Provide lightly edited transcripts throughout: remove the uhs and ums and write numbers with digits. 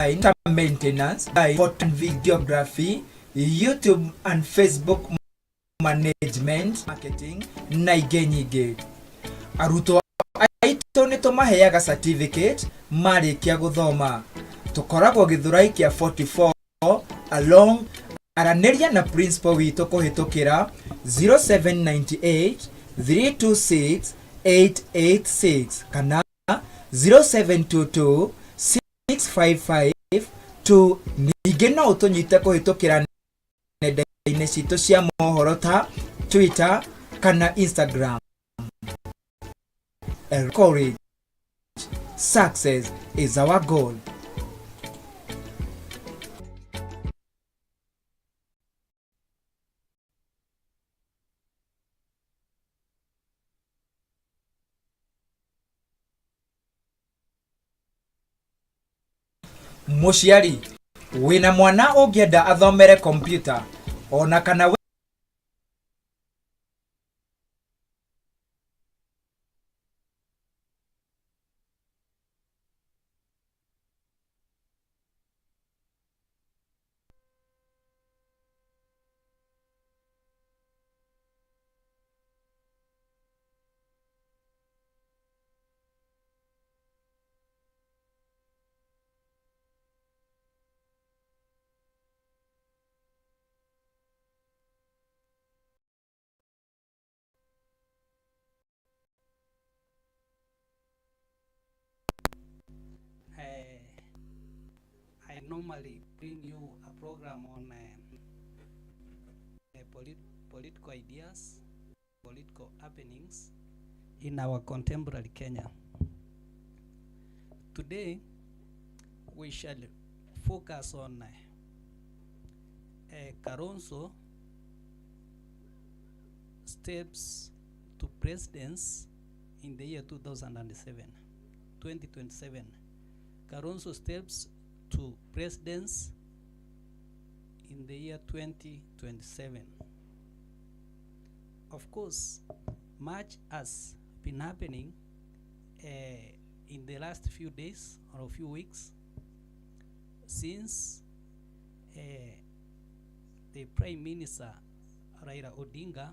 maintenance, by photo and videography, YouTube and Facebook management, marketing, na igenyige. Arutwo aitũ nĩ tũmaheaga certificate marĩkia gũthoma. Tũkoragwo gĩthurai kĩa 44 along aranĩria na principal witũ kũhĩtũkĩra 0798 326 886 kana 0722 655 2. Ningĩ no ũtũnyite kũhĩtũkĩra nenda-inĩ citũ cia mohoro ta Twitter kana Instagram. Encourage. Success is our goal. Mũciari, wĩna mwana ũngĩenda athomere computer ona kana I normally bring you a program on political ideas, political happenings in our contemporary Kenya. Today, we shall focus on KALONZO steps to presidency in the year 2027. KALONZO steps to presidency in the year 2027. Of course, much has been happening in the last few days or a few weeks since the Prime Minister Raila Odinga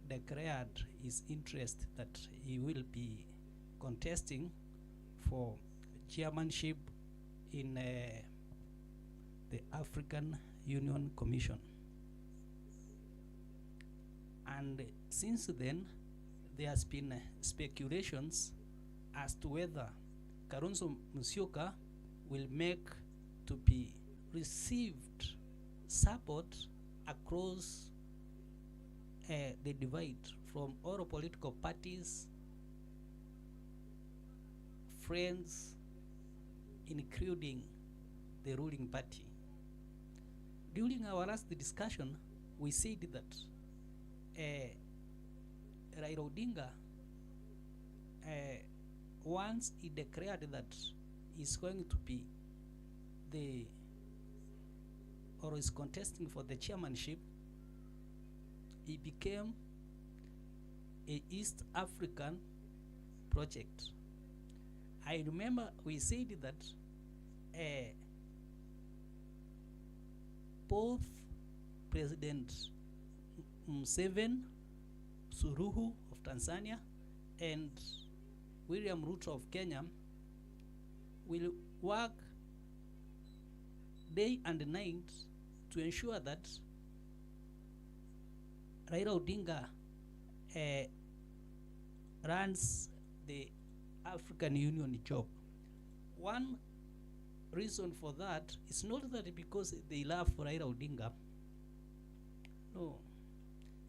declared his interest that he will be contesting for chairmanship in the African Union Commission. And since then, there has been speculations as to whether KALONZO Musyoka will make to be received support across the divide from all political parties, friends, including the ruling party. During our last discussion, we said that Raila Odinga, once he declared that he's going to be is contesting for the chairmanship, he became a East African project. I remember we said that both President Museveni Suluhu of Tanzania and William Ruto of Kenya will work day and night to ensure that Raila Odinga runs the African Union job. One reason for that is not that because they love Raila Odinga. No,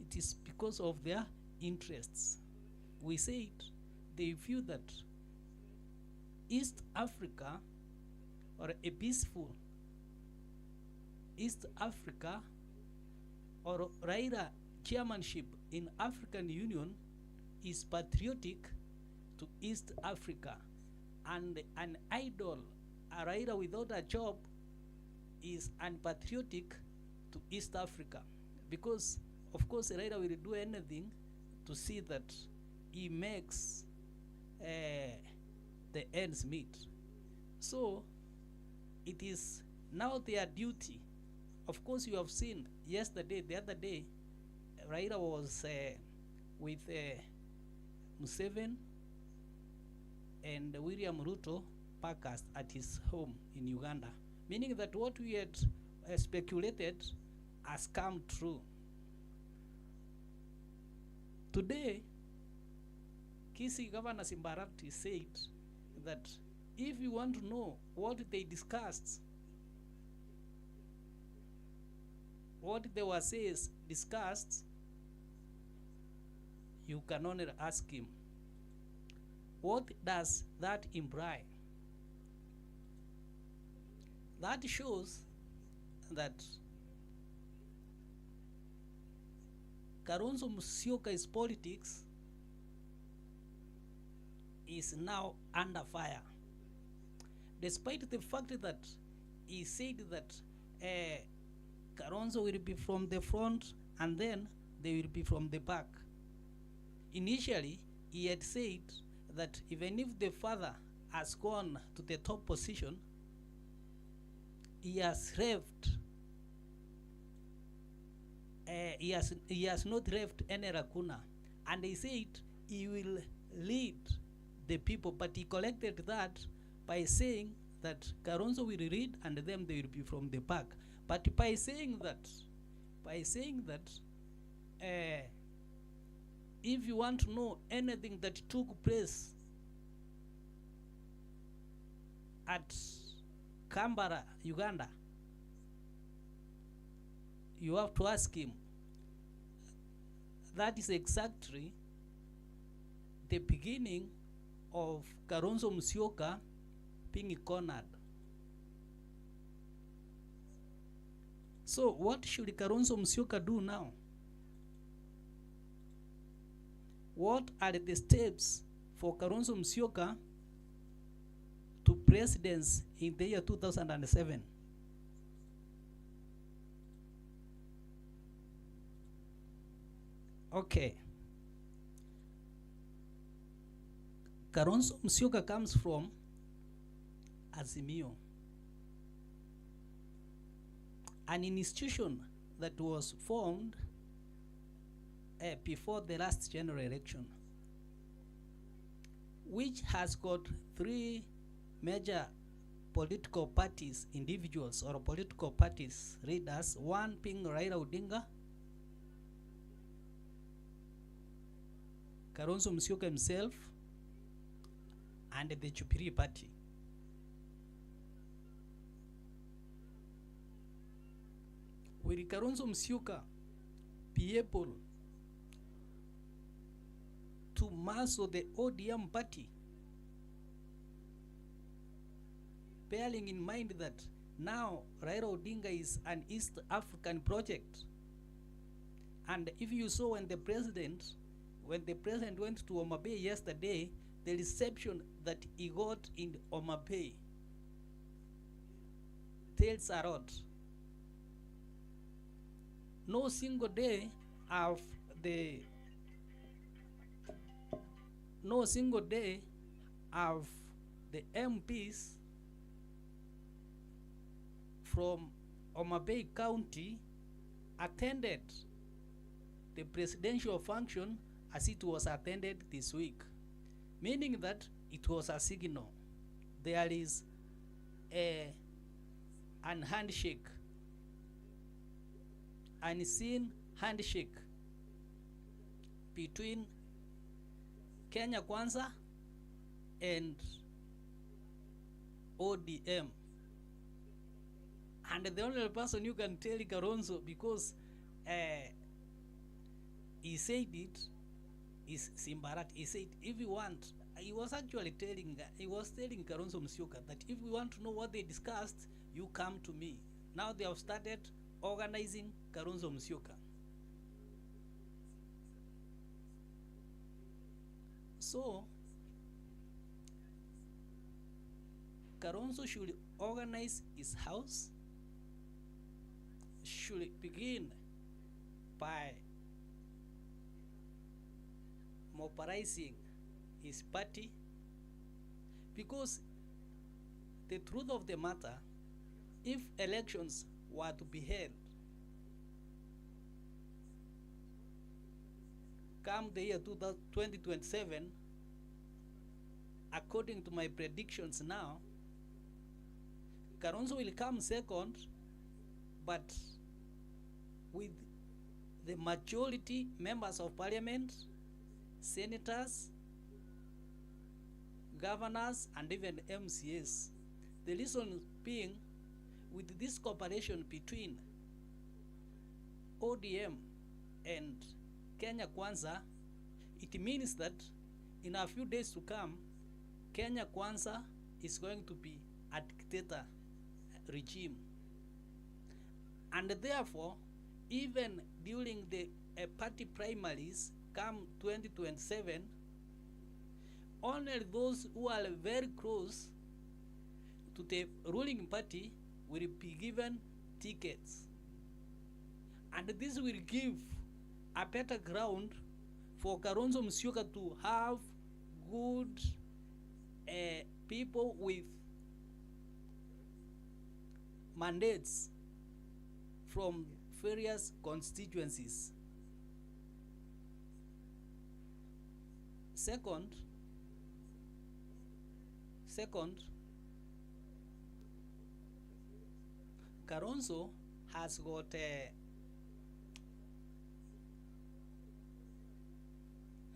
it is because of their interests. We said they view that East Africa, or a peaceful East Africa, or Raila chairmanship in African Union is patriotic to East Africa, and an idol, a Raila without a job, is unpatriotic to East Africa, because of course Raila will do anything to see that he makes the ends meet. So it is now their duty. Of course, you have seen yesterday, the other day, Raila was with Museveni and William Ruto Parkas at his home in Uganda, meaning that what we had speculated has come true. Today, Kisii Governor Simbarati said that if you want to know what they discussed, what they were discussed, you can only ask him. What does that imply? That shows that Kalonzo Musyoka's politics is now under fire, despite the fact that he said that Kalonzo will be from the front and then they will be from the back. Initially, he had said that even if the father has gone to the top position, he has left. He has not left any lacuna, and he said he will lead the people, but he collected that by saying that Kalonzo will lead and then they will be from the back. But by saying that, if you want to know anything that took place at Kampala, Uganda, you have to ask him. That is exactly the beginning of Kalonzo Musyoka being cornered. So what should Kalonzo Musyoka do now? What are the steps for Kalonzo Musyoka to presidency in the year 2007? Okay. Kalonzo Musyoka comes from Azimio, an institution that was formed before the last general election, which has got three major political parties, individuals or political parties leaders, one being Raila Odinga, Kalonzo Musyoka himself, and the Jubilee Party. Will Kalonzo Musyoka be able to muscle the ODM party, bearing in mind that now Raila Odinga is an East African project? And if you saw when the president went to Homa Bay yesterday, the reception that he got in Homa Bay tells a lot. No single day of the MPs from Homa Bay County attended the presidential function as it was attended this week, meaning that it was a signal. There is an handshake, an unseen handshake between Kenya Kwanza and ODM. And the only person you can tell Kalonzo, because he said it, is Simbarat. He said, if you want, he was telling Kalonzo Musyoka that if you want to know what they discussed, you come to me. Now they have started organizing Kalonzo Musyoka. So Kalonzo should organize his house, should begin by mobilizing his party, because the truth of the matter, if elections were to be held come the year 2027, according to my predictions now, Kalonzo will come second, but with the majority members of parliament, senators, governors, and even MCAs. The reason being, with this cooperation between ODM and Kenya Kwanza, it means that in a few days to come, Kenya Kwanza is going to be a dictator regime. And therefore, even during the party primaries come 2027, only those who are very close to the ruling party will be given tickets. And this will give a better ground for Kalonzo Musyoka to have good people with mandates from various constituencies. Second, Kalonzo has got a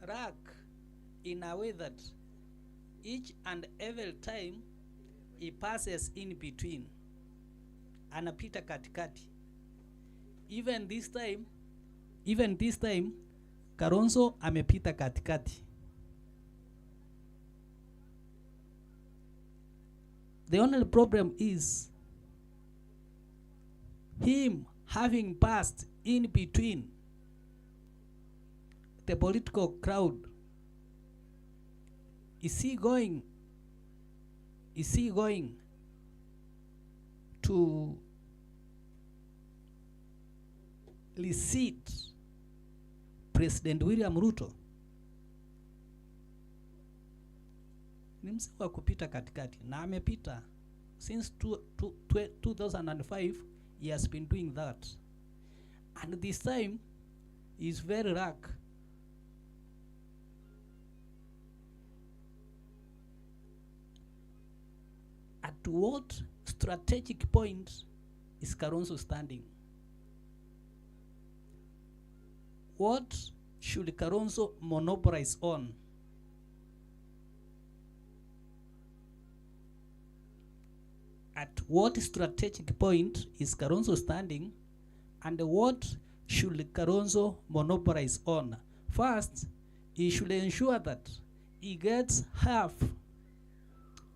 rack in a way that each and every time he passes in between, anapita katikati. Even this time Kalonzo amepita katikati. The only problem is him having passed in between the political crowd. Is he going to reseat President William Ruto? Ni mzee wa kupita katikati na amepita since 2005. He has been doing that, and this time is very rare. At what strategic point is Kalonzo standing? What should Kalonzo monopolize on? At what strategic point is Kalonzo standing, and what should Kalonzo monopolize on? First, he should ensure that he gets half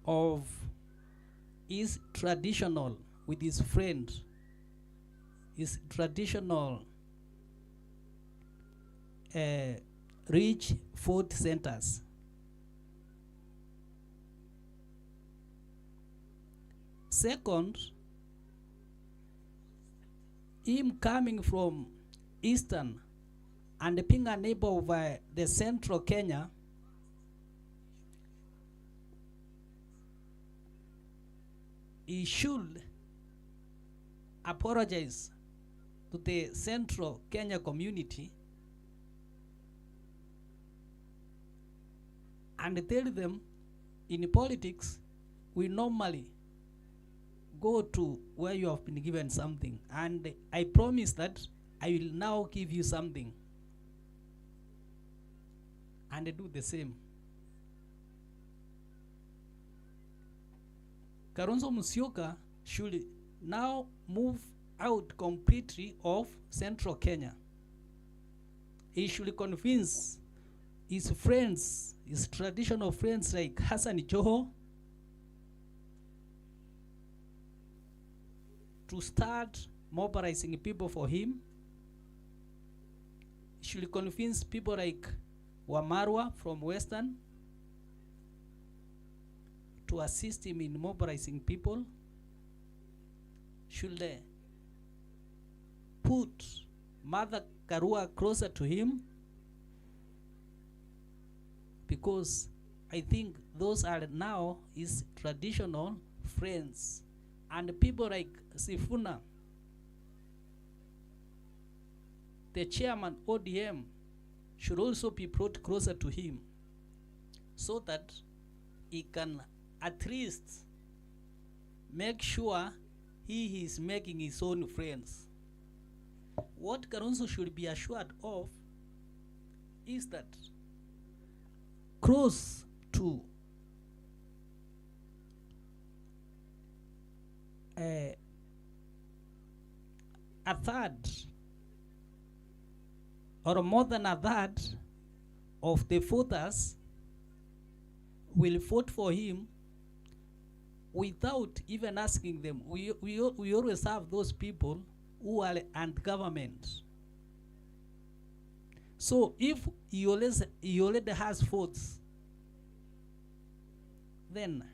of his traditional with his friend, his traditional rich food centers. Second, him coming from Eastern and being a neighbor of the Central Kenya, he should apologize to the Central Kenya community and tell them, in politics, we normally go to where you have been given something, and I promise that I will now give you something, and do the same. Kalonzo Musyoka should now move out completely of Central Kenya. He should convince his friends, his traditional friends like Hassan Joho, to start mobilizing people for him. He should convince people like Wamarwa from Western to assist him in mobilizing people. Should put Mother Karua closer to him, because I think those are now his traditional friends And people like Sifuna, the chairman ODM, should also be brought closer to him so that he can at least make sure he is making his own friends. What Kalonzo should be assured of is that close to a third or more than a third of the voters will vote for him without even asking them. We always have those people who are anti-government. So if he already has votes, then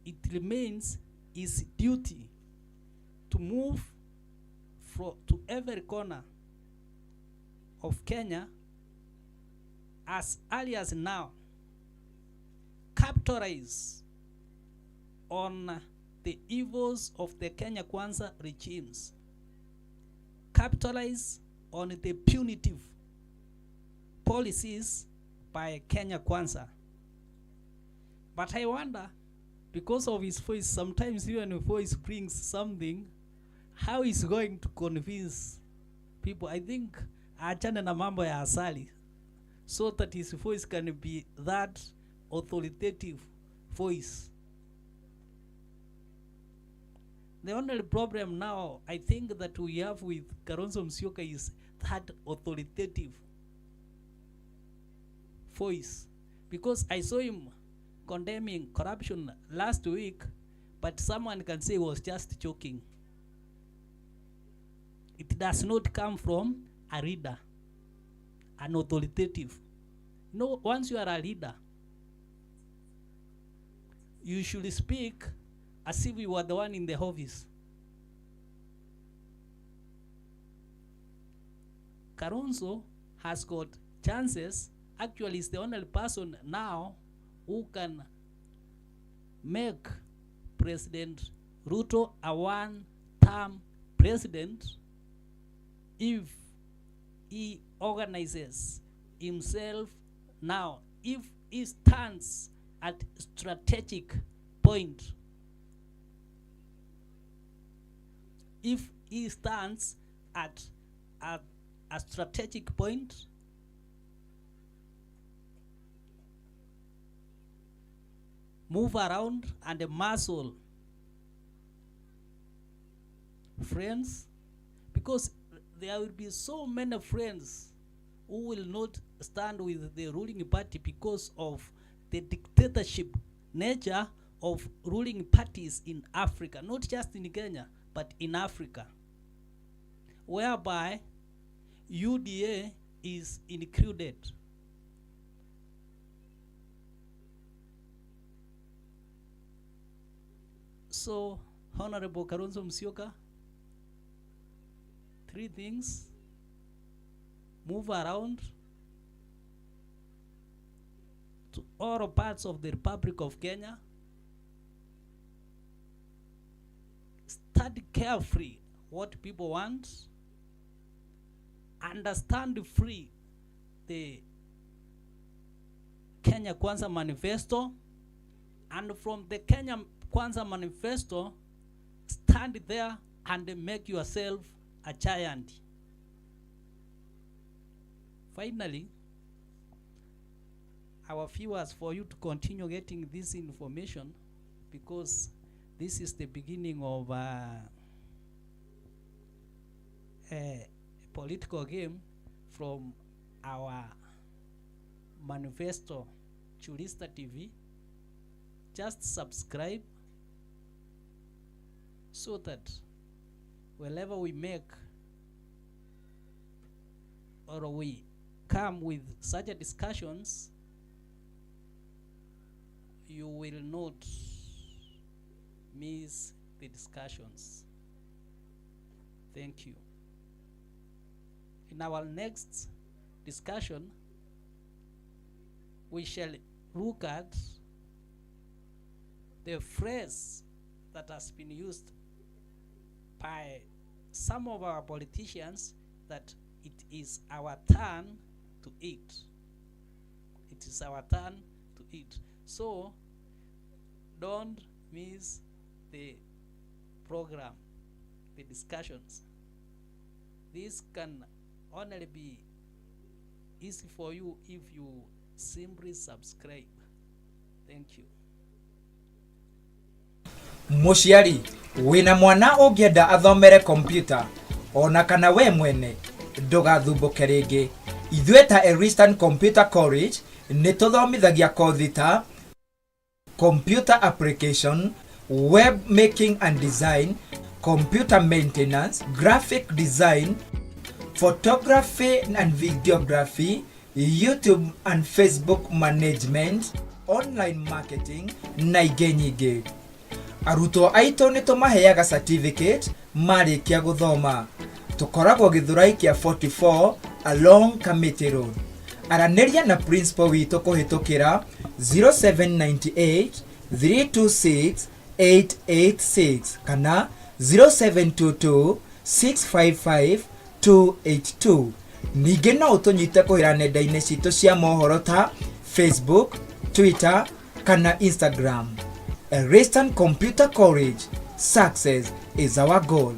it remains his duty to move to every corner of Kenya as early as now, capitalize on the evils of the Kenya Kwanza regimes, capitalize on the punitive policies by Kenya Kwanza. But I wonder, because of his voice, sometimes even if voice brings something, how he's going to convince people. I think achane na mambo ya asali so that his voice can be that authoritative voice. The only problem now, I think, that we have with Kalonzo Musyoka is that authoritative voice. Because I saw him condemning corruption last week, but someone can say he was just joking. It does not come from a leader, an authoritative. No, once you are a leader, you should speak as if you were the one in the office. Kalonzo has got chances. Actually, he's the only person now who can make President Ruto a one-term president if he organizes himself now, if he stands at strategic point. If he stands at a strategic point, move around and muscle friends, because there will be so many friends who will not stand with the ruling party because of the dictatorship nature of ruling parties in Africa, not just in Kenya, but in Africa, whereby UDA is included. So, Honorable Kalonzo Musyoka, 3 things: move around to all parts of the Republic of Kenya, study carefully what people want, understand free the Kenya Kwanza Manifesto, and from the Kenya Kwanza Manifesto, stand there and make yourself a giant. Finally, our viewers, for you to continue getting this information, because this is the beginning of a political game from our manifesto, Chulista TV. Just subscribe so that whenever we make or we come with such a discussions, you will not miss the discussions. Thank you. In our next discussion, we shall look at the phrase that has been used by some of our politicians that it is our turn to eat. It is our turn to eat. So don't miss the program, the discussions. This can only be easy for you if you simply subscribe. Thank you. Muciari, wina mwana ũngĩenda athomere computer, ona kana we mwene, ndũgathumbuke rĩngĩ. Ithuĩ ta Eastern Computer College nĩ tũthomithagia kothi ta computer application, web making and design, computer maintenance, graphic design, photography and videography, YouTube and Facebook management, online marketing na ingĩ nyingĩ. Arutwo aitũ nĩ tũmaheaga certificate marĩkia gũthoma. Tũkoragwo Gĩthũrai kĩa 44 along Kamiti Road. Aranĩria na principal witũ kũhĩtũkĩra 0798 326 886 kana 0722 655 282. Ningĩ no ũtũnyite kũhĩra nenda-inĩ citũ cia mohoro ta Facebook, Twitter kana Instagram. Eastern Computer College, success is our goal.